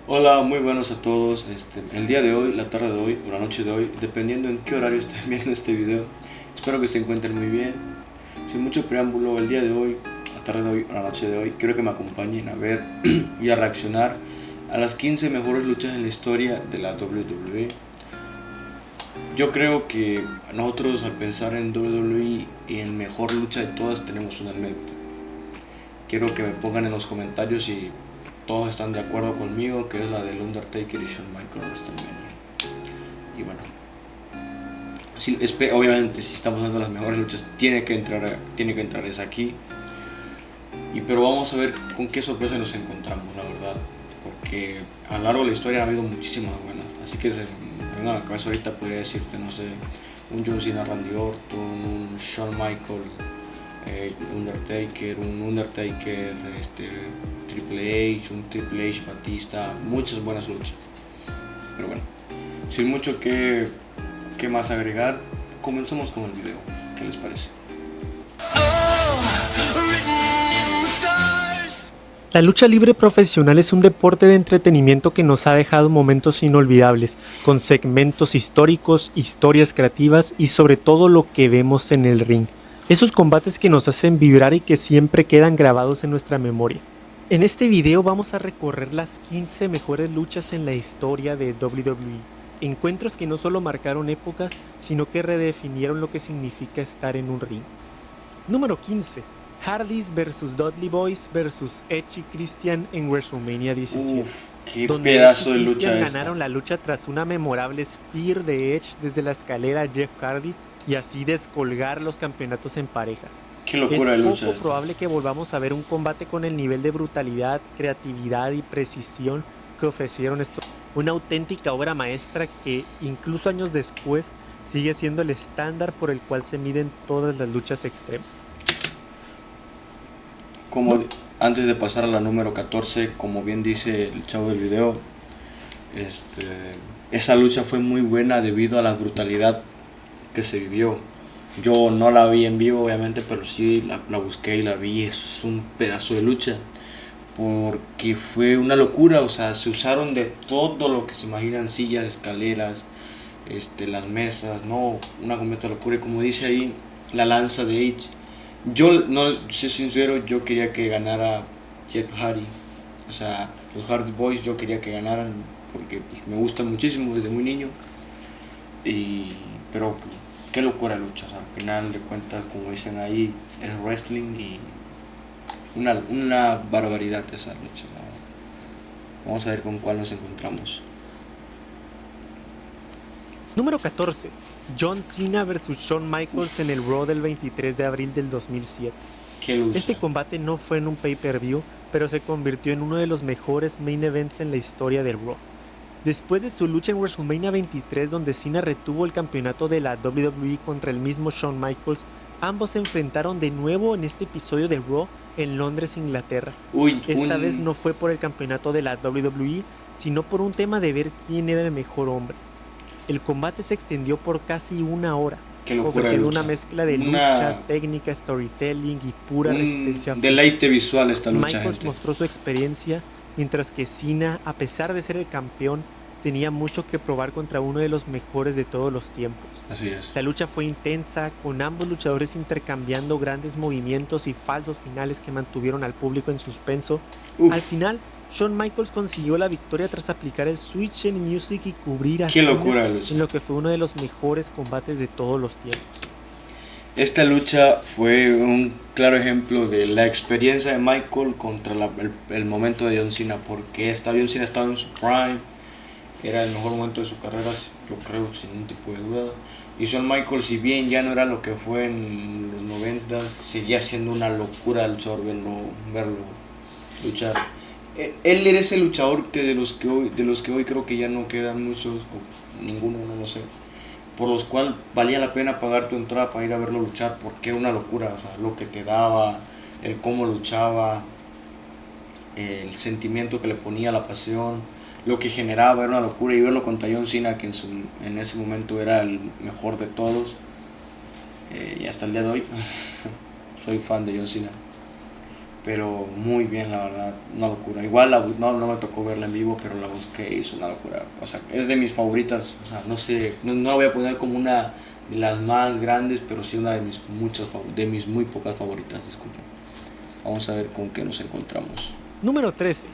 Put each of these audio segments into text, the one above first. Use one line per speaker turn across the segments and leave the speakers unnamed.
Hola, muy buenos a todos. El día de hoy, la tarde de hoy o la noche de hoy, dependiendo en qué horario estén viendo este video, espero que se encuentren muy bien. Sin mucho preámbulo, el día de hoy, la tarde de hoy o la noche de hoy, quiero que me acompañen a ver y a reaccionar a las 15 mejores luchas en la historia de la WWE. Yo creo que nosotros al pensar en WWE y en mejor lucha de todas tenemos una en mente. Quiero que me pongan en los comentarios si todos están de acuerdo conmigo, que es la del Undertaker y Shawn Michaels en WrestleMania. Y bueno, obviamente si estamos hablando de las mejores luchas, tiene que entrar esa aquí. Pero vamos a ver con qué sorpresa nos encontramos, la verdad. Porque a lo largo de la historia ha habido muchísimas buenas. Así que se me venga a la cabeza ahorita podría decirte, no sé, un John Cena, Randy Orton, un Shawn Michaels, un Undertaker, Triple H, un Triple H Batista, muchas buenas luchas. Pero bueno, sin mucho que más agregar, comenzamos con el video. ¿Qué les parece?
La lucha libre profesional es un deporte de entretenimiento que nos ha dejado momentos inolvidables, con segmentos históricos, historias creativas y sobre todo lo que vemos en el ring. Esos combates que nos hacen vibrar y que siempre quedan grabados en nuestra memoria. En este video vamos a recorrer las 15 mejores luchas en la historia de WWE. Encuentros que no solo marcaron épocas, sino que redefinieron lo que significa estar en un ring. Número 15. Hardys vs Dudley Boyz vs Edge y Christian en WrestleMania 17,
Qué
donde Edge
pedazo de
y
lucha
Christian
esta.
ganaron la lucha tras una memorable spear de Edge desde la escalera a Jeff Hardy y así descolgar los campeonatos en parejas.
Qué
Es
locura de lucha
poco
esta.
probable que volvamos a ver un combate con el nivel de brutalidad, creatividad y precisión que ofrecieron estos. Una auténtica obra maestra que, incluso años después, sigue siendo el estándar por el cual se miden todas las luchas extremas.
Como antes de pasar a la número 14, como bien dice el chavo del video, esa lucha fue muy buena debido a la brutalidad que se vivió. Yo no la vi en vivo, obviamente, pero sí la busqué y la vi. Es un pedazo de lucha. Porque fue una locura, o sea, se usaron de todo lo que se imaginan, sillas, escaleras, las mesas, no, una completa locura. Y como dice ahí, la lanza de Edge. Yo, no sé sincero, yo quería que ganara Jeff Hardy. O sea, los Hardy Boys yo quería que ganaran porque pues, me gustan muchísimo desde muy niño. Pero pues, qué locura de lucha, o sea, al final de cuentas, como dicen ahí, es wrestling y una barbaridad esa lucha. ¿No? Vamos a ver con cuál nos encontramos.
Número 14. John Cena vs Shawn Michaels en el Raw del 23 de abril del 2007.
Qué lucha.
Este combate no fue en un pay-per-view, pero se convirtió en uno de los mejores main events en la historia del Raw. Después de su lucha en WrestleMania 23, donde Cena retuvo el campeonato de la WWE contra el mismo Shawn Michaels, ambos se enfrentaron de nuevo en este episodio de Raw en Londres, Inglaterra. Esta vez no fue por el campeonato de la WWE, sino por un tema de ver quién era el mejor hombre. El combate se extendió por casi una hora, ofreciendo una mezcla de lucha, técnica, storytelling y pura resistencia física.
Deleite visual esta lucha,
Michaels
gente.
mostró su experiencia, mientras que Cena, a pesar de ser el campeón, tenía mucho que probar contra uno de los mejores de todos los tiempos.
Así es.
La lucha fue intensa, con ambos luchadores intercambiando grandes movimientos y falsos finales que mantuvieron al público en suspenso. Al final, Shawn Michaels consiguió la victoria tras aplicar el Switch en Music y cubrir a Cena en lo que fue uno de los mejores combates de todos los tiempos.
Esta lucha fue un claro ejemplo de la experiencia de Michael contra el momento de John Cena, porque John Cena estaba en su prime, era el mejor momento de su carrera, yo creo, sin ningún tipo de duda. Y Shawn Michaels, si bien ya no era lo que fue en los 90, seguía siendo una locura el luchador verlo luchar. Él era ese luchador que de los que hoy creo que ya no quedan muchos, o ninguno, no lo sé, por los cuales valía la pena pagar tu entrada para ir a verlo luchar, porque era una locura, o sea, lo que te daba, el cómo luchaba, el sentimiento que le ponía, la pasión, lo que generaba, era una locura. Y verlo contra John Cena, que en ese momento era el mejor de todos, y hasta el día de hoy soy fan de John Cena. pero muy bien, la verdad, una locura. Igual no me tocó verla en vivo, pero la busqué y es una locura. O sea, es de mis favoritas, o sea, no sé, no la voy a poner como una de las más grandes, pero sí una de mis de mis muy pocas favoritas, disculpen. Vamos a ver con qué nos encontramos.
Número 13.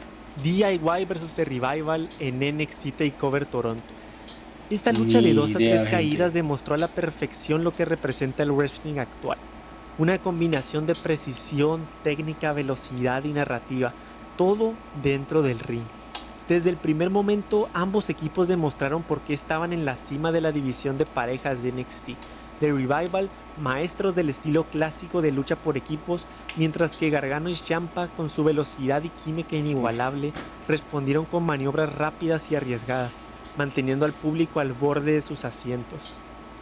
DIY vs The Revival en NXT TakeOver Toronto. Esta lucha de
Ni
2 a
idea,
3 caídas
gente.
demostró a la perfección lo que representa el wrestling actual. Una combinación de precisión, técnica, velocidad y narrativa, todo dentro del ring. Desde el primer momento, ambos equipos demostraron por qué estaban en la cima de la división de parejas de NXT. The Revival, maestros del estilo clásico de lucha por equipos, mientras que Gargano y Ciampa, con su velocidad y química inigualable, respondieron con maniobras rápidas y arriesgadas, manteniendo al público al borde de sus asientos.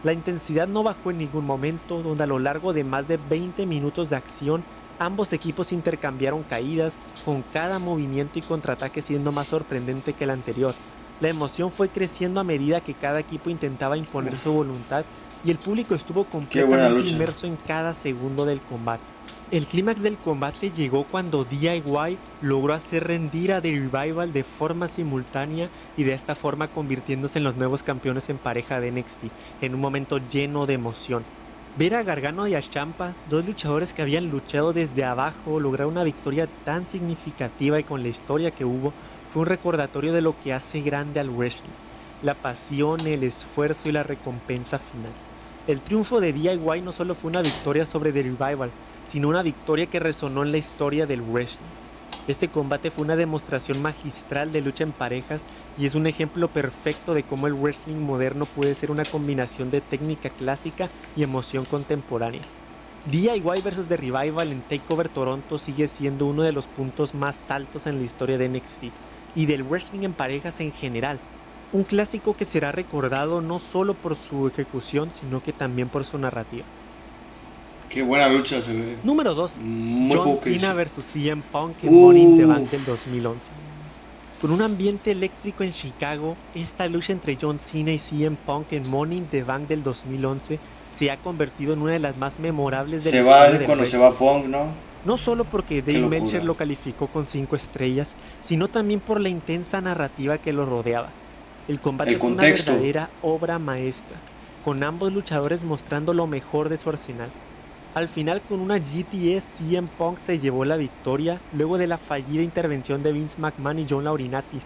La intensidad no bajó en ningún momento, donde a lo largo de más de 20 minutos de acción, ambos equipos intercambiaron caídas, con cada movimiento y contraataque siendo más sorprendente que el anterior. La emoción fue creciendo a medida que cada equipo intentaba imponer su voluntad y el público estuvo
Qué buena
completamente
lucha.
inmerso en cada segundo del combate. El clímax del combate llegó cuando DIY logró hacer rendir a The Revival de forma simultánea y de esta forma convirtiéndose en los nuevos campeones en pareja de NXT, en un momento lleno de emoción. Ver a Gargano y a Ciampa, dos luchadores que habían luchado desde abajo, lograr una victoria tan significativa y con la historia que hubo, fue un recordatorio de lo que hace grande al wrestling: la pasión, el esfuerzo y la recompensa final. El triunfo de DIY no solo fue una victoria sobre The Revival, sino una victoria que resonó en la historia del wrestling. Este combate fue una demostración magistral de lucha en parejas y es un ejemplo perfecto de cómo el wrestling moderno puede ser una combinación de técnica clásica y emoción contemporánea. DIY vs The Revival en TakeOver Toronto sigue siendo uno de los puntos más altos en la historia de NXT y del wrestling en parejas en general. Un clásico que será recordado no solo por su ejecución, sino que también por su narrativa.
Qué buena lucha se ve.
Número 2.
Muy
John
poco que
Cena
decir.
vs CM Punk en Money in the Bank
Uf.
del 2011. Con un ambiente eléctrico en Chicago, esta lucha entre John Cena y CM Punk en Money in the Bank del 2011 se ha convertido en una de las más memorables de la
Se va
historia del
cuando se
wrestling.
va Punk, ¿no?
No solo porque
Qué
Dave Meltzer
locura.
lo calificó con 5 estrellas, sino también por la intensa narrativa que lo rodeaba. El combate
El
fue una
contexto.
verdadera obra maestra, con ambos luchadores mostrando lo mejor de su arsenal. Al final, con una GTS, CM Punk se llevó la victoria luego de la fallida intervención de Vince McMahon y John Laurinaitis,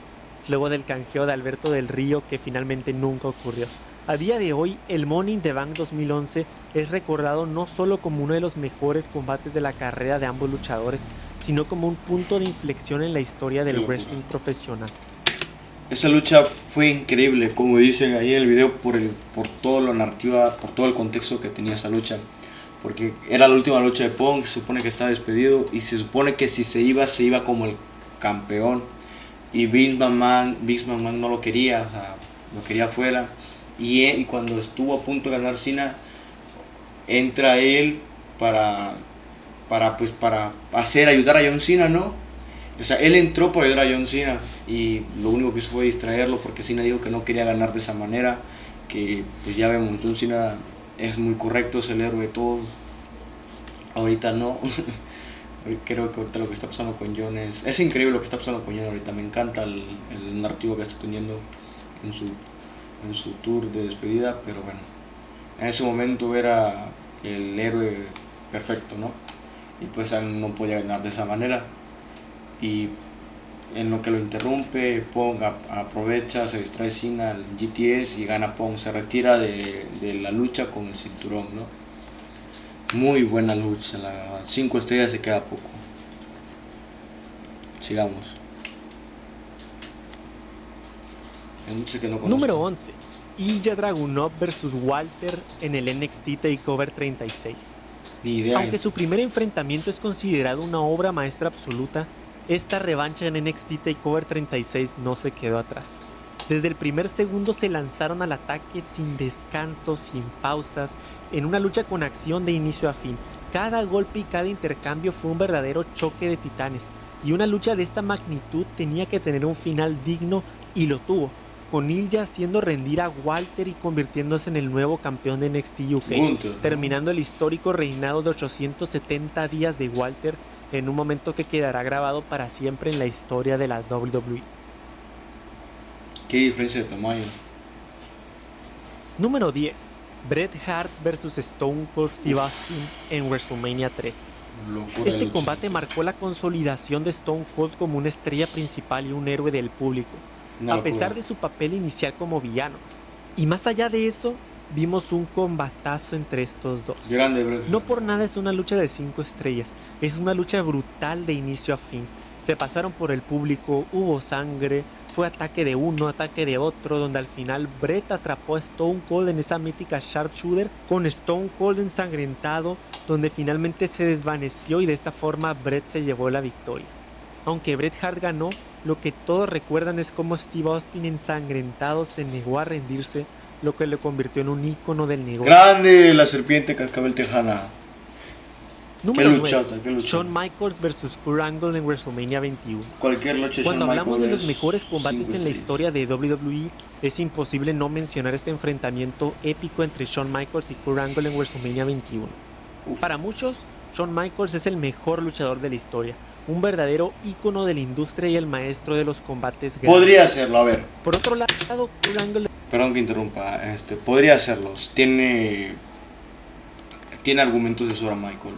luego del canjeo de Alberto del Río que finalmente nunca ocurrió. A día de hoy, el Money in the Bank 2011 es recordado no solo como uno de los mejores combates de la carrera de ambos luchadores, sino como un punto de inflexión en la historia
Qué
del
locura.
wrestling profesional.
Esa lucha fue increíble, como dicen ahí en el video, por toda la narrativa, por todo el contexto que tenía esa lucha. Porque era la última lucha de Punk, se supone que estaba despedido y se supone que si se iba como el campeón. Y Vince McMahon no lo quería, o sea, lo quería afuera. Y cuando estuvo a punto de ganar Cena, entra él para ayudar a John Cena, ¿no? O sea, él entró para ayudar a John Cena y lo único que hizo fue distraerlo porque Cena dijo que no quería ganar de esa manera, que pues ya vemos, John Cena es muy correcto, es el héroe de todos. Ahorita no. Creo que ahorita lo que está pasando con John es increíble lo que está pasando con John ahorita. Me encanta el narrativo que está teniendo en su tour de despedida, pero bueno, en ese momento era el héroe perfecto, ¿no? Y pues él no podía ganar de esa manera. Y en lo que lo interrumpe, Pong aprovecha, se distrae Cena al GTS y gana Pong. Se retira de la lucha con el cinturón, ¿no? Muy buena lucha, la verdad. 5 estrellas se queda poco. Sigamos. Hay muchos que no conozco.
Número 11. Ilja Dragunov vs Walter en el NXT TakeOver 36.
Ni idea.
Aunque su primer enfrentamiento es considerado una obra maestra absoluta, esta revancha en NXT TakeOver 36 no se quedó atrás. Desde el primer segundo se lanzaron al ataque sin descanso, sin pausas, en una lucha con acción de inicio a fin. Cada golpe y cada intercambio fue un verdadero choque de titanes, y una lucha de esta magnitud tenía que tener un final digno, y lo tuvo, con Ilja haciendo rendir a Walter y convirtiéndose en el nuevo campeón de NXT UK,
Gunther, ¿no?
terminando el histórico reinado de 870 días de Walter en un momento que quedará grabado para siempre en la historia de la WWE.
¿Qué diferencia de tamaño?
Número 10. Bret Hart vs Stone Cold Steve Austin en WrestleMania 13.
Locura de
Este
lucha.
combate marcó la consolidación de Stone Cold como una estrella principal y un héroe del público,
Una
a
locura.
pesar de su papel inicial como villano. Y más allá de eso, vimos un combatazo entre estos dos.
Grande, Bret.
No por nada es una lucha de 5 estrellas, es una lucha brutal de inicio a fin. Se pasaron por el público, hubo sangre, fue ataque de uno, ataque de otro, donde al final Bret atrapó a Stone Cold en esa mítica sharpshooter con Stone Cold ensangrentado, donde finalmente se desvaneció y de esta forma Bret se llevó la victoria. Aunque Bret Hart ganó, lo que todos recuerdan es cómo Steve Austin ensangrentado se negó a rendirse, lo que lo convirtió en un ícono del negocio.
Grande la serpiente cascabel tejana.
Número
Qué
9.
luchota, qué luchota.
Shawn Michaels vs Kurt Angle en WrestleMania 21.
Cualquier lucha de
Cuando
Shawn
hablamos de
Michaels
los mejores
es
combates
5
en la
estrellas.
historia de WWE, es imposible no mencionar este enfrentamiento épico entre Shawn Michaels y Kurt Angle en WrestleMania 21.
Uf.
Para muchos, Shawn Michaels es el mejor luchador de la historia, un verdadero ícono de la industria y el maestro de los combates grandes.
Podría hacerlo, a ver.
Por otro lado, Kurt Angle
Perdón que interrumpa. Podría hacerlo. Tiene argumentos de sobra Michael.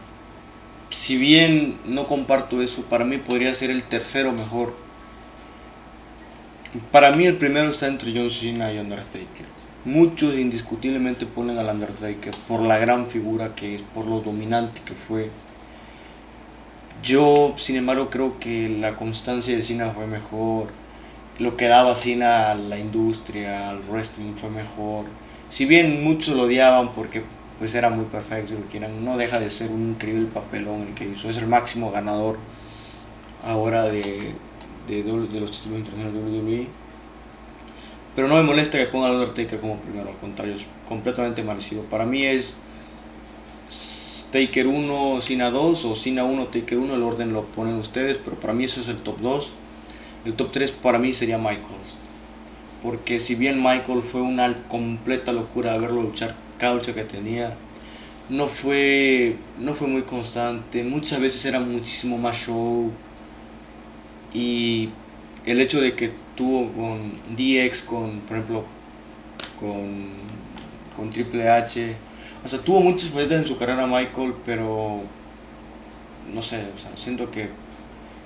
Si bien no comparto eso, para mí podría ser el tercero mejor. Para mí el primero está entre John Cena y Undertaker. Muchos indiscutiblemente ponen al Undertaker por la gran figura que es, por lo dominante que fue. Yo, sin embargo, creo que la constancia de Cena fue mejor. Lo que daba Cena a la industria, al wrestling fue mejor. Si bien muchos lo odiaban porque pues era muy perfecto, lo que eran, no deja de ser un increíble papelón el que hizo. Es el máximo ganador ahora de los títulos internacionales de WWE. Pero no me molesta que pongan al Undertaker como primero, al contrario, es completamente merecido. Para mí es Taker 1, Cena 2 o Cena 1, Taker 1, el orden lo ponen ustedes, pero para mí eso es el top 2. El top 3 para mí sería Michaels. Porque si bien Michael fue una completa locura verlo luchar, cada lucha que tenía, no fue muy constante, muchas veces era muchísimo más show. Y el hecho de que tuvo con DX, por ejemplo, con Triple H, o sea, tuvo muchas facetas en su carrera Michael, pero no sé, o sea, siento que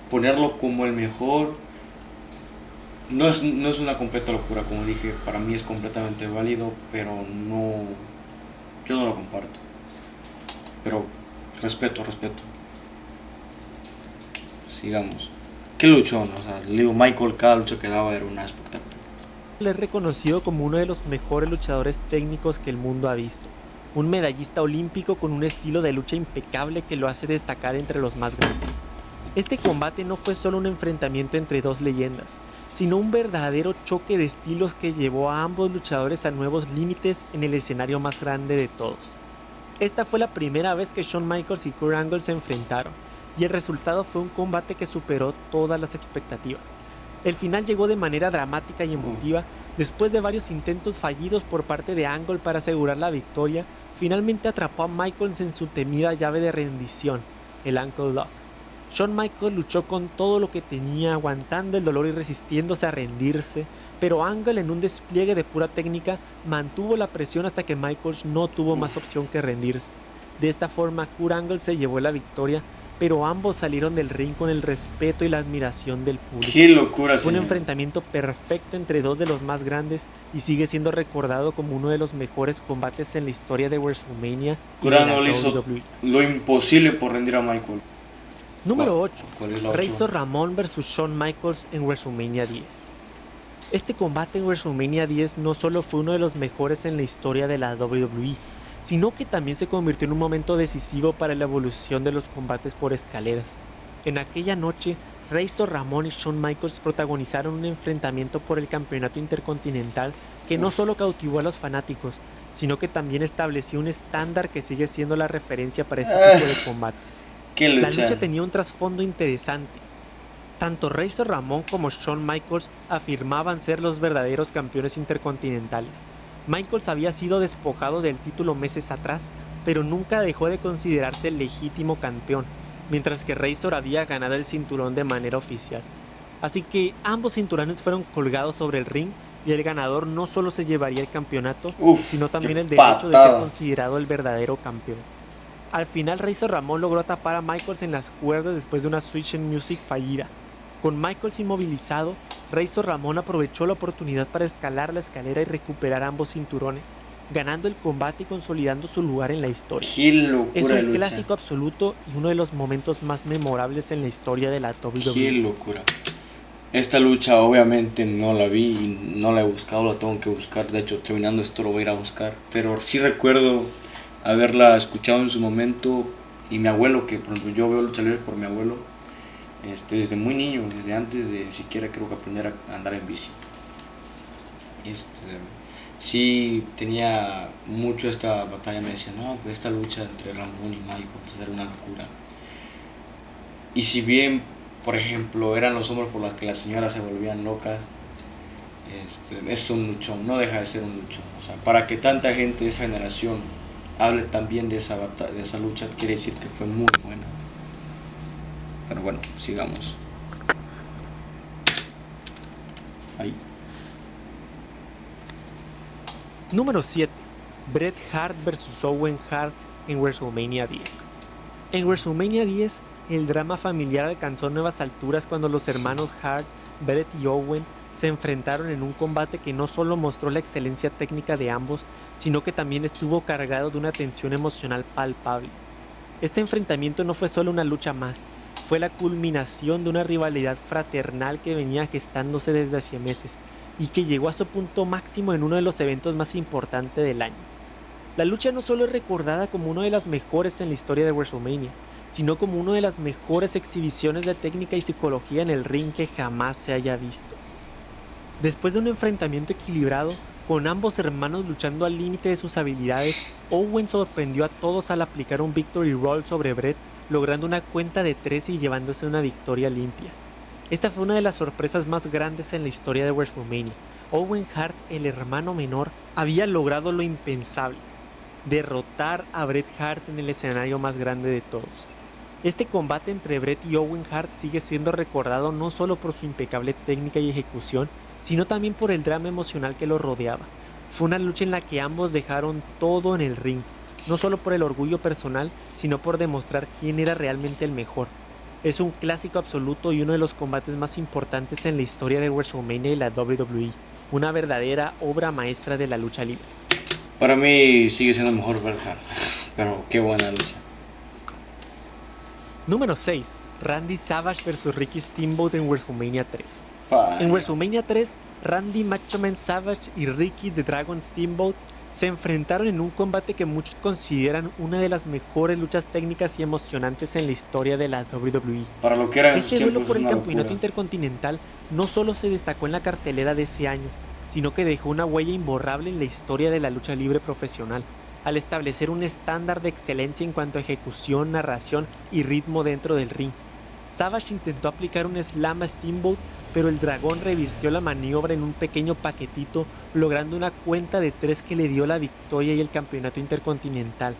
ponerlo como el mejor no es una completa locura, como dije, para mí es completamente válido, pero no, yo no lo comparto. Pero respeto. Sigamos. Qué luchón, o sea, le digo, Michael, cada lucha que daba era una espectacular.
es reconocido como uno de los mejores luchadores técnicos que el mundo ha visto. Un medallista olímpico con un estilo de lucha impecable que lo hace destacar entre los más grandes. Este combate no fue solo un enfrentamiento entre dos leyendas, sino un verdadero choque de estilos que llevó a ambos luchadores a nuevos límites en el escenario más grande de todos. Esta fue la primera vez que Shawn Michaels y Kurt Angle se enfrentaron, y el resultado fue un combate que superó todas las expectativas. El final llegó de manera dramática y emotiva, después de varios intentos fallidos por parte de Angle para asegurar la victoria. Finalmente atrapó a Michaels en su temida llave de rendición, el Ankle Lock. Shawn Michaels luchó con todo lo que tenía, aguantando el dolor y resistiéndose a rendirse, pero Angle, en un despliegue de pura técnica, mantuvo la presión hasta que Michaels no tuvo más opción que rendirse. De esta forma, Kurt Angle se llevó la victoria, pero ambos salieron del ring con el respeto y la admiración del público.
Qué locura,
Fue un
señor.
enfrentamiento perfecto entre dos de los más grandes y sigue siendo recordado como uno de los mejores combates en la historia de WrestleMania y
Kurt
de la
Angle hizo
WWE.
lo imposible por rendir a Michael.
Número 8.
¿Cuál es la
Razor
8?
Ramón vs Shawn Michaels en WrestleMania 10. Este combate en WrestleMania 10 no solo fue uno de los mejores en la historia de la WWE, sino que también se convirtió en un momento decisivo para la evolución de los combates por escaleras. En aquella noche, Razor Ramón y Shawn Michaels protagonizaron un enfrentamiento por el campeonato intercontinental que no solo cautivó a los fanáticos, sino que también estableció un estándar que sigue siendo la referencia para este tipo de combates.
Qué
La
lucha.
lucha tenía un trasfondo interesante. Tanto Razor Ramón como Shawn Michaels afirmaban ser los verdaderos campeones intercontinentales. Michaels había sido despojado del título meses atrás, pero nunca dejó de considerarse el legítimo campeón. mientras que Razor había ganado el cinturón de manera oficial. Así que ambos cinturones fueron colgados sobre el ring y el ganador no solo se llevaría el campeonato, sino
Qué
también el derecho de ser
patada.
considerado el verdadero campeón. Al final, Razor Ramón logró atrapar a Michaels en las cuerdas después de una Switch en Music fallida. Con Michaels inmovilizado, Razor Ramón aprovechó la oportunidad para escalar la escalera y recuperar ambos cinturones, ganando el combate y consolidando su lugar en la historia.
Qué
Es
locura de
un
lucha.
clásico absoluto y uno de los momentos más memorables en la historia de la
Qué
WWE.
locura. Esta lucha obviamente no la vi y no la he buscado, la tengo que buscar. De hecho, terminando esto lo voy a ir a buscar. Pero sí recuerdo haberla escuchado en su momento. Y mi abuelo, que por ejemplo yo veo lucha libre por mi abuelo, desde muy niño, desde antes de siquiera creo que aprender a andar en bici. Sí tenía mucho esta batalla, me decía, no, pues esta lucha entre Ramón y Michael era una locura. Y si bien, por ejemplo, eran los hombres por los que las señoras se volvían locas, es un luchón, no deja de ser un luchón. O sea, para que tanta gente de esa generación hable también de esa lucha, quiere decir que fue muy buena. Pero bueno, sigamos. Ahí.
Número 7. Bret Hart vs Owen Hart en WrestleMania 10. En WrestleMania 10, el drama familiar alcanzó nuevas alturas cuando los hermanos Hart, Bret y Owen se enfrentaron en un combate que no solo mostró la excelencia técnica de ambos, sino que también estuvo cargado de una tensión emocional palpable. Este enfrentamiento no fue solo una lucha más, fue la culminación de una rivalidad fraternal que venía gestándose desde hacía meses y que llegó a su punto máximo en uno de los eventos más importantes del año. La lucha no solo es recordada como una de las mejores en la historia de WrestleMania, sino como una de las mejores exhibiciones de técnica y psicología en el ring que jamás se haya visto. Después de un enfrentamiento equilibrado, con ambos hermanos luchando al límite de sus habilidades, Owen sorprendió a todos al aplicar un Victory Roll sobre Bret, logrando una cuenta de 3 y llevándose una victoria limpia. Esta fue una de las sorpresas más grandes en la historia de WrestleMania. Owen Hart, el hermano menor, había logrado lo impensable: derrotar a Bret Hart en el escenario más grande de todos. Este combate entre Bret y Owen Hart sigue siendo recordado no solo por su impecable técnica y ejecución, sino también por el drama emocional que lo rodeaba. Fue una lucha en la que ambos dejaron todo en el ring, no solo por el orgullo personal, sino por demostrar quién era realmente el mejor. Es un clásico absoluto y uno de los combates más importantes en la historia de WrestleMania y la WWE, una verdadera obra maestra de la lucha libre.
Para mí sigue siendo mejor Bret Hart, pero qué buena lucha.
Número 6. Randy Savage vs Ricky Steamboat en WrestleMania 3.
Vaya.
En WrestleMania 3, Randy Macho Man Savage y Ricky the Dragon Steamboat se enfrentaron en un combate que muchos consideran una de las mejores luchas técnicas y emocionantes en la historia de la WWE.
Para lo que era en
Este
esos
duelo
tiempos
por
es
el
una
campeonato
locura.
intercontinental no solo se destacó en la cartelera de ese año, sino que dejó una huella imborrable en la historia de la lucha libre profesional, al establecer un estándar de excelencia en cuanto a ejecución, narración y ritmo dentro del ring. Savage intentó aplicar un slam a Steamboat, pero el dragón revirtió la maniobra en un pequeño paquetito, logrando una cuenta de 3 que le dio la victoria y el campeonato intercontinental.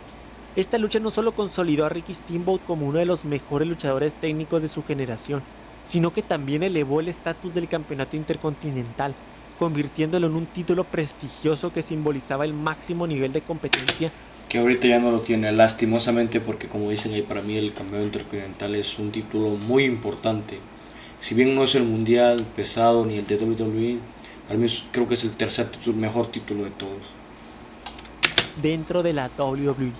Esta lucha no solo consolidó a Ricky Steamboat como uno de los mejores luchadores técnicos de su generación, sino que también elevó el estatus del campeonato intercontinental, convirtiéndolo en un título prestigioso que simbolizaba el máximo nivel de competencia.
Que ahorita ya no lo tiene, lastimosamente, porque como dicen ahí, para mí el campeonato intercontinental es un título muy importante. Si bien no es el mundial pesado ni el de WWE, para mí creo que es el tercer título, mejor título de todos.
Dentro de la WWE.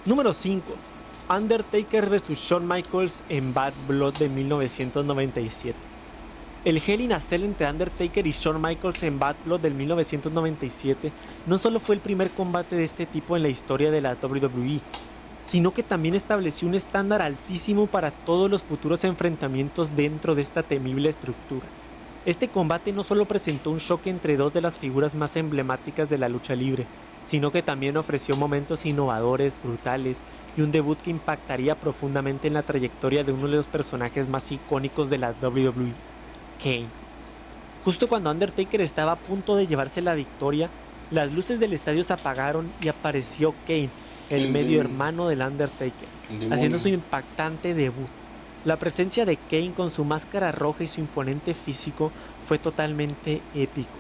Número 5. Undertaker vs Shawn Michaels en Bad Blood de 1997. El Hell in a Cell entre Undertaker y Shawn Michaels en Bad Blood del 1997 no solo fue el primer combate de este tipo en la historia de la WWE, sino que también estableció un estándar altísimo para todos los futuros enfrentamientos dentro de esta temible estructura. Este combate no solo presentó un choque entre dos de las figuras más emblemáticas de la lucha libre, sino que también ofreció momentos innovadores, brutales y un debut que impactaría profundamente en la trayectoria de uno de los personajes más icónicos de la WWE, Kane. Justo cuando Undertaker estaba a punto de llevarse la victoria, las luces del estadio se apagaron y apareció Kane, el medio hermano del Undertaker, haciendo su impactante debut. La presencia de Kane con su máscara roja y su imponente físico fue totalmente épico.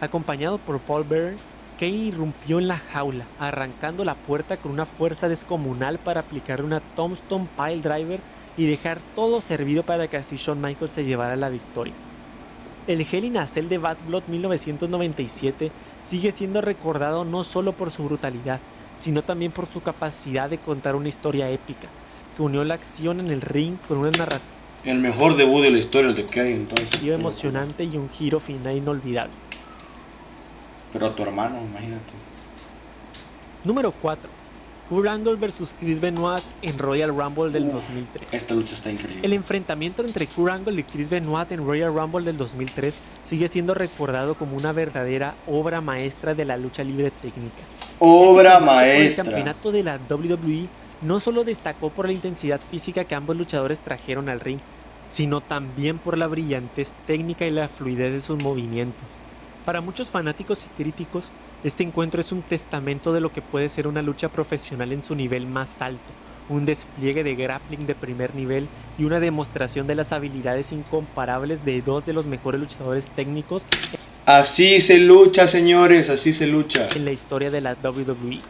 Acompañado por Paul Bearer, Kane irrumpió en la jaula, arrancando la puerta con una fuerza descomunal para aplicar una Tombstone Piledriver y dejar todo servido para que así Shawn Michaels se llevara la victoria. El Hell in a Cell de Bad Blood 1997 sigue siendo recordado no solo por su brutalidad, sino también por su capacidad de contar una historia épica, que unió la acción en el ring con una narrativa
el mejor debut de la historia de Kane, entonces.
emocionante y un giro final inolvidable.
Pero a tu hermano, imagínate.
Número 4. Kurt Angle vs Chris Benoit en Royal Rumble del 2003.
Esta lucha está increíble.
El enfrentamiento entre Kurt Angle y Chris Benoit en Royal Rumble del 2003 sigue siendo recordado como una verdadera obra maestra de la lucha libre técnica.
Obra maestra.
El campeonato de la WWE no solo destacó por la intensidad física que ambos luchadores trajeron al ring, sino también por la brillantez técnica y la fluidez de sus movimientos. Para muchos fanáticos y críticos, este encuentro es un testamento de lo que puede ser una lucha profesional en su nivel más alto, un despliegue de grappling de primer nivel y una demostración de las habilidades incomparables de dos de los mejores luchadores técnicos.
Así se lucha, señores, así se lucha.
En la historia de la WWE.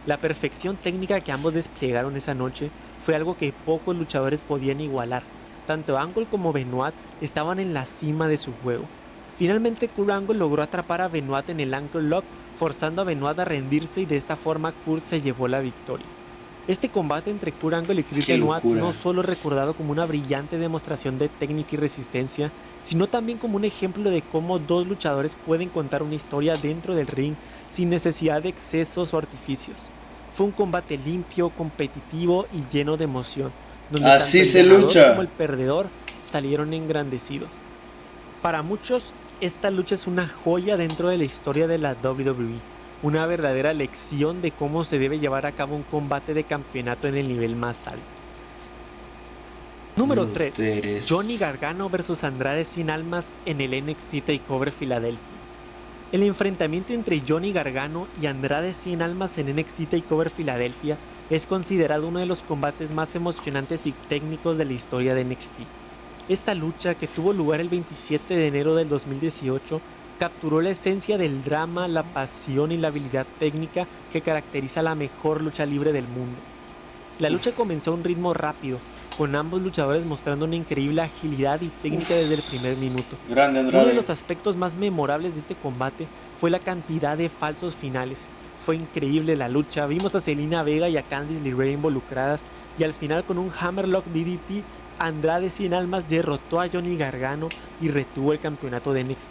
La perfección técnica que ambos desplegaron esa noche fue algo que pocos luchadores podían igualar. Tanto Angle como Benoit estaban en la cima de su juego. Finalmente Kurt Angle logró atrapar a Benoit en el Ankle Lock, forzando a Benoit a rendirse y de esta forma Kurt se llevó la victoria. Este combate entre Kurt Angle y Chris Benoit no solo es recordado como una brillante demostración de técnica y resistencia, sino también como un ejemplo de cómo dos luchadores pueden contar una historia dentro del ring sin necesidad de excesos o artificios. Fue un combate limpio, competitivo y lleno de emoción, donde
así
tanto
se
el ganador
lucha
como el perdedor salieron engrandecidos. Para muchos, esta lucha es una joya dentro de la historia de la WWE, una verdadera lección de cómo se debe llevar a cabo un combate de campeonato en el nivel más alto. Número 3. Johnny Gargano vs Andrade Cien Almas en el NXT TakeOver Philadelphia. El enfrentamiento entre Johnny Gargano y Andrade Cien Almas en NXT TakeOver Philadelphia es considerado uno de los combates más emocionantes y técnicos de la historia de NXT. Esta lucha, que tuvo lugar el 27 de enero del 2018, capturó la esencia del drama, la pasión y la habilidad técnica que caracteriza la mejor lucha libre del mundo. La lucha comenzó a un ritmo rápido, con ambos luchadores mostrando una increíble agilidad y técnica desde el primer minuto.
Grande, Andrade.
Uno de los aspectos más memorables de este combate fue la cantidad de falsos finales. Fue increíble la lucha, vimos a Zelina Vega y a Candice LeRae involucradas, y al final con un Hammerlock DDT, Andrade Cien Almas derrotó a Johnny Gargano y retuvo el campeonato de NXT.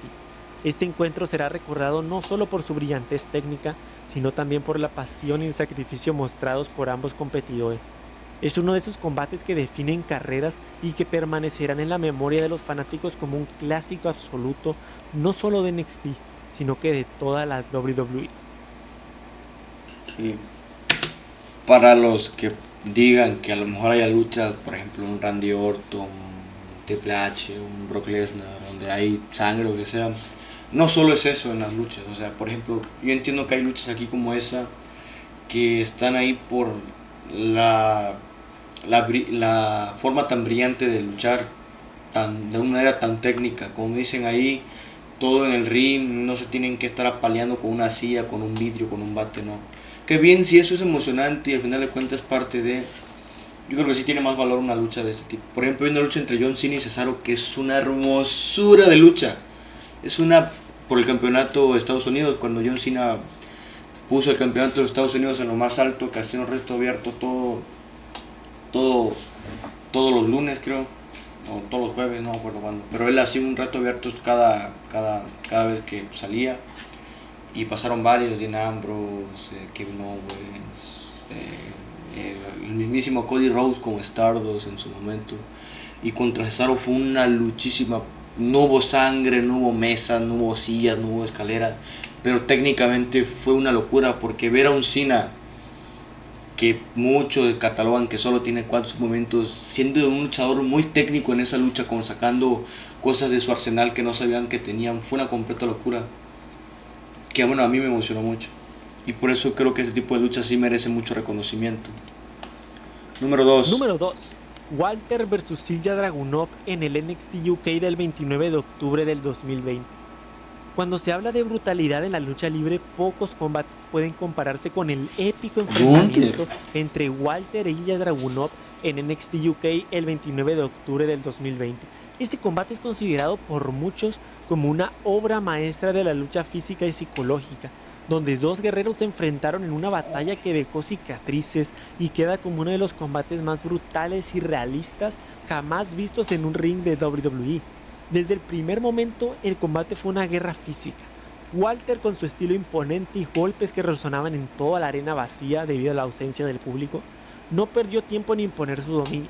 Este encuentro será recordado no solo por su brillantez técnica, sino también por la pasión y el sacrificio mostrados por ambos competidores. Es uno de esos combates que definen carreras y que permanecerán en la memoria de los fanáticos como un clásico absoluto, no solo de NXT, sino que de toda la WWE.
Sí. Para los que digan que a lo mejor haya luchas, por ejemplo un Randy Orton, un Triple H, un Brock Lesnar, donde hay sangre o lo que sea, no solo es eso en las luchas. O sea, por ejemplo, yo entiendo que hay luchas aquí como esa que están ahí por la forma tan brillante de luchar, de una manera tan técnica, como dicen ahí, todo en el ring, no se tienen que estar apaleando con una silla, con un vidrio, con un bate, no. Que bien, si eso es emocionante y al final de cuentas es parte de... Yo creo que sí tiene más valor una lucha de este tipo. Por ejemplo, hay una lucha entre John Cena y Cesaro que es una hermosura de lucha. Es una por el campeonato de Estados Unidos, cuando John Cena puso el campeonato de Estados Unidos en lo más alto, que hacía un resto abierto todos los lunes, creo, o todos los jueves, no me acuerdo cuándo, pero él hacía un reto abierto cada vez que salía, y pasaron varios, Dean Ambrose, Kevin Owens, el mismísimo Cody Rhodes como Stardust en su momento, y contra Cesaro fue una luchísima. No hubo sangre, no hubo mesas, no hubo sillas, no hubo escaleras, pero técnicamente fue una locura, porque ver a un Cena que muchos catalogan que solo tiene 4 momentos, siendo un luchador muy técnico en esa lucha, como sacando cosas de su arsenal que no sabían que tenían, fue una completa locura, que bueno, a mí me emocionó mucho. Y por eso creo que ese tipo de lucha sí merece mucho reconocimiento. Número 2.
Número 2. Walter vs Ilya Dragunov en el NXT UK del 29 de octubre del 2020. Cuando se habla de brutalidad en la lucha libre, pocos combates pueden compararse con el épico enfrentamiento entre Walter e Ilya Dragunov en NXT UK el 29 de octubre del 2020. Este combate es considerado por muchos como una obra maestra de la lucha física y psicológica, donde dos guerreros se enfrentaron en una batalla que dejó cicatrices y queda como uno de los combates más brutales y realistas jamás vistos en un ring de WWE. Desde el primer momento, el combate fue una guerra física. Walter, con su estilo imponente y golpes que resonaban en toda la arena vacía debido a la ausencia del público, no perdió tiempo en imponer su dominio.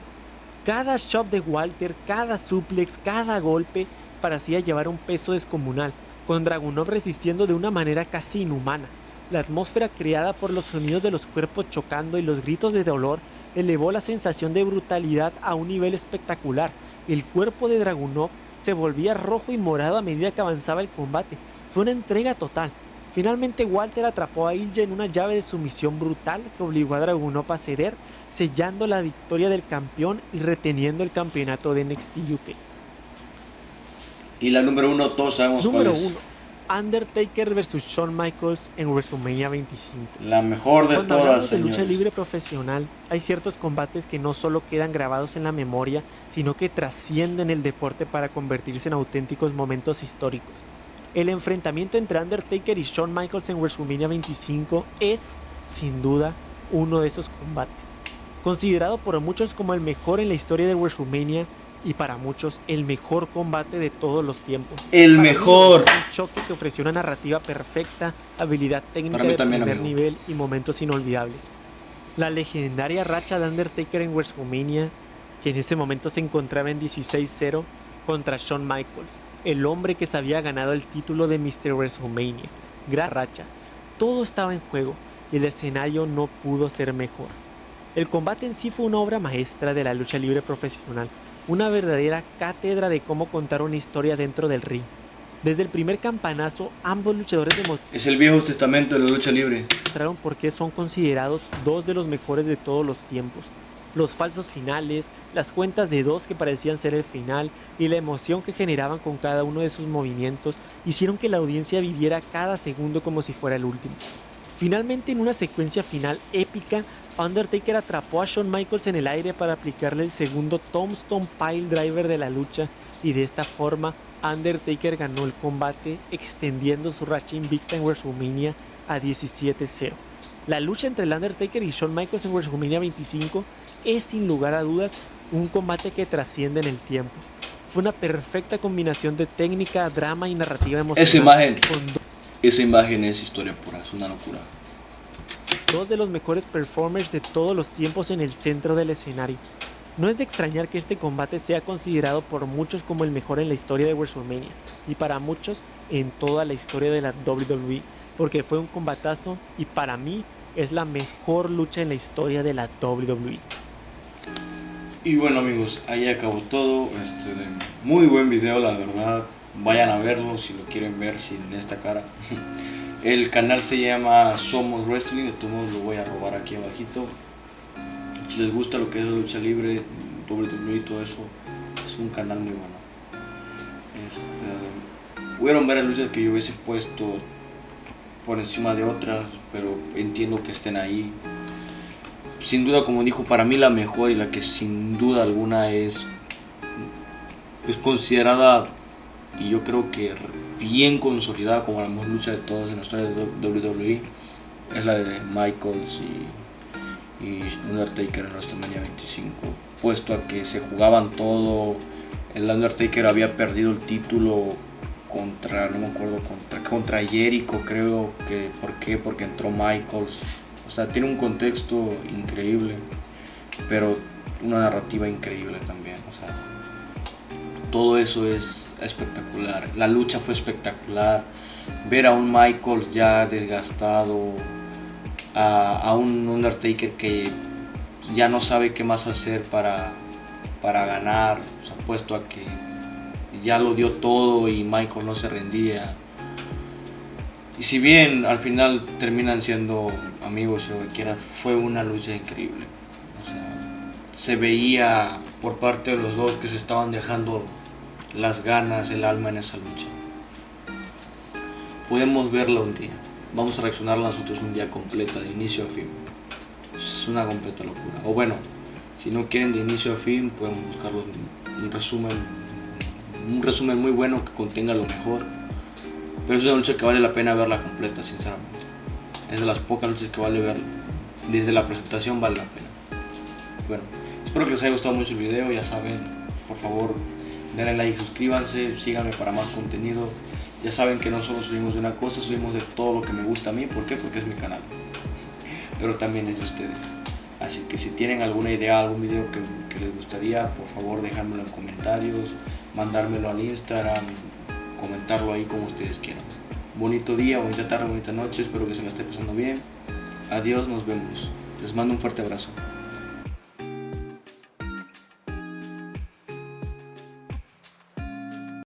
Cada shot de Walter, cada suplex, cada golpe parecía llevar un peso descomunal, con Dragunov resistiendo de una manera casi inhumana. La atmósfera creada por los sonidos de los cuerpos chocando y los gritos de dolor elevó la sensación de brutalidad a un nivel espectacular. El cuerpo de Dragunov se volvía rojo y morado a medida que avanzaba el combate. Fue una entrega total. Finalmente Walter atrapó a Ilya en una llave de sumisión brutal que obligó a Dragunov a ceder, sellando la victoria del campeón y reteniendo el campeonato de NXT UK.
Y la número 1, todos sabemos
Número
cuál es.
1. Undertaker vs Shawn Michaels en WrestleMania 25.
La mejor de
Cuando
todas,
hablamos de
señores.
lucha libre profesional, hay ciertos combates que no solo quedan grabados en la memoria, sino que trascienden el deporte para convertirse en auténticos momentos históricos. El enfrentamiento entre Undertaker y Shawn Michaels en WrestleMania 25 es, sin duda, uno de esos combates. Considerado por muchos como el mejor en la historia de WrestleMania, y para muchos el mejor combate de todos los tiempos.
El
Para
mejor.
Mí, un choque que ofreció una narrativa perfecta, habilidad técnica de
también,
primer
amigo.
nivel y momentos inolvidables. La legendaria racha de Undertaker en WrestleMania, que en ese momento se encontraba en 16-0 contra Shawn Michaels, el hombre que se había ganado el título de Mr. WrestleMania. Gran racha. Todo estaba en juego y el escenario no pudo ser mejor. El combate en sí fue una obra maestra de la lucha libre profesional, una verdadera cátedra de cómo contar una historia dentro del ring. Desde el primer campanazo, ambos luchadores
Es el Viejo Testamento de la lucha libre.
demostraron por qué son considerados dos de los mejores de todos los tiempos. Los falsos finales, las cuentas de dos que parecían ser el final y la emoción que generaban con cada uno de sus movimientos hicieron que la audiencia viviera cada segundo como si fuera el último. Finalmente, en una secuencia final épica, Undertaker atrapó a Shawn Michaels en el aire para aplicarle el segundo Tombstone Pile Driver de la lucha y de esta forma Undertaker ganó el combate extendiendo su racha invicta en WrestleMania a 17-0. La lucha entre el Undertaker y Shawn Michaels en WrestleMania 25 es sin lugar a dudas un combate que trasciende en el tiempo. Fue una perfecta combinación de técnica, drama y narrativa emocional.
Esa imagen es historia pura, es una locura.
Dos de los mejores performers de todos los tiempos en el centro del escenario. No es de extrañar que este combate sea considerado por muchos como el mejor en la historia de WrestleMania y para muchos en toda la historia de la WWE, porque fue un combatazo y para mí es la mejor lucha en la historia de la WWE.
Y bueno, amigos, ahí acabó todo. Muy buen video, la verdad. Vayan a verlo si lo quieren ver sin esta cara. El canal se llama Somos Wrestling, de todos modos lo voy a robar aquí abajito. Si les gusta lo que es la lucha libre, WWE y todo eso, es un canal muy bueno. Hubieron varias luchas que yo hubiese puesto por encima de otras, pero entiendo que estén ahí. Sin duda, como dijo, para mí la mejor y la que sin duda alguna es considerada, y yo creo que bien consolidada como la mejor lucha de todas en la historia de WWE, es la de Michaels y Undertaker en WrestleMania 25, puesto a que se jugaban todo. El Undertaker había perdido el título contra, no me acuerdo, contra Jericho, creo que. ¿Por qué? Porque entró Michaels. O sea, tiene un contexto increíble, pero una narrativa increíble también. O sea, todo eso es espectacular. La lucha fue espectacular. Ver a un Michaels ya desgastado, a un Undertaker que ya no sabe qué más hacer para ganar, o sea, puesto a que ya lo dio todo y Michael no se rendía. Y si bien al final terminan siendo amigos o lo que quiera, fue una lucha increíble. O sea, se veía por parte de los dos que se estaban dejando las ganas, el alma en esa lucha. Podemos verla un día. Vamos a reaccionarla nosotros un día completa, de inicio a fin. Es una completa locura. O bueno, si no quieren de inicio a fin, podemos buscar un resumen muy bueno que contenga lo mejor. Pero es una lucha que vale la pena verla completa, sinceramente. Es de las pocas luchas que vale ver. Desde la presentación vale la pena. Bueno, espero que les haya gustado mucho el video. Ya saben, por favor, denle like, suscríbanse, síganme para más contenido. Ya saben que no solo subimos de una cosa, subimos de todo lo que me gusta a mí. ¿Por qué? Porque es mi canal. Pero también es de ustedes. Así que si tienen alguna idea, algún video que les gustaría, por favor dejármelo en comentarios, mandármelo al Instagram, comentarlo ahí como ustedes quieran. Bonito día, bonita tarde, bonita noche, espero que se la esté pasando bien. Adiós, nos vemos. Les mando un fuerte abrazo.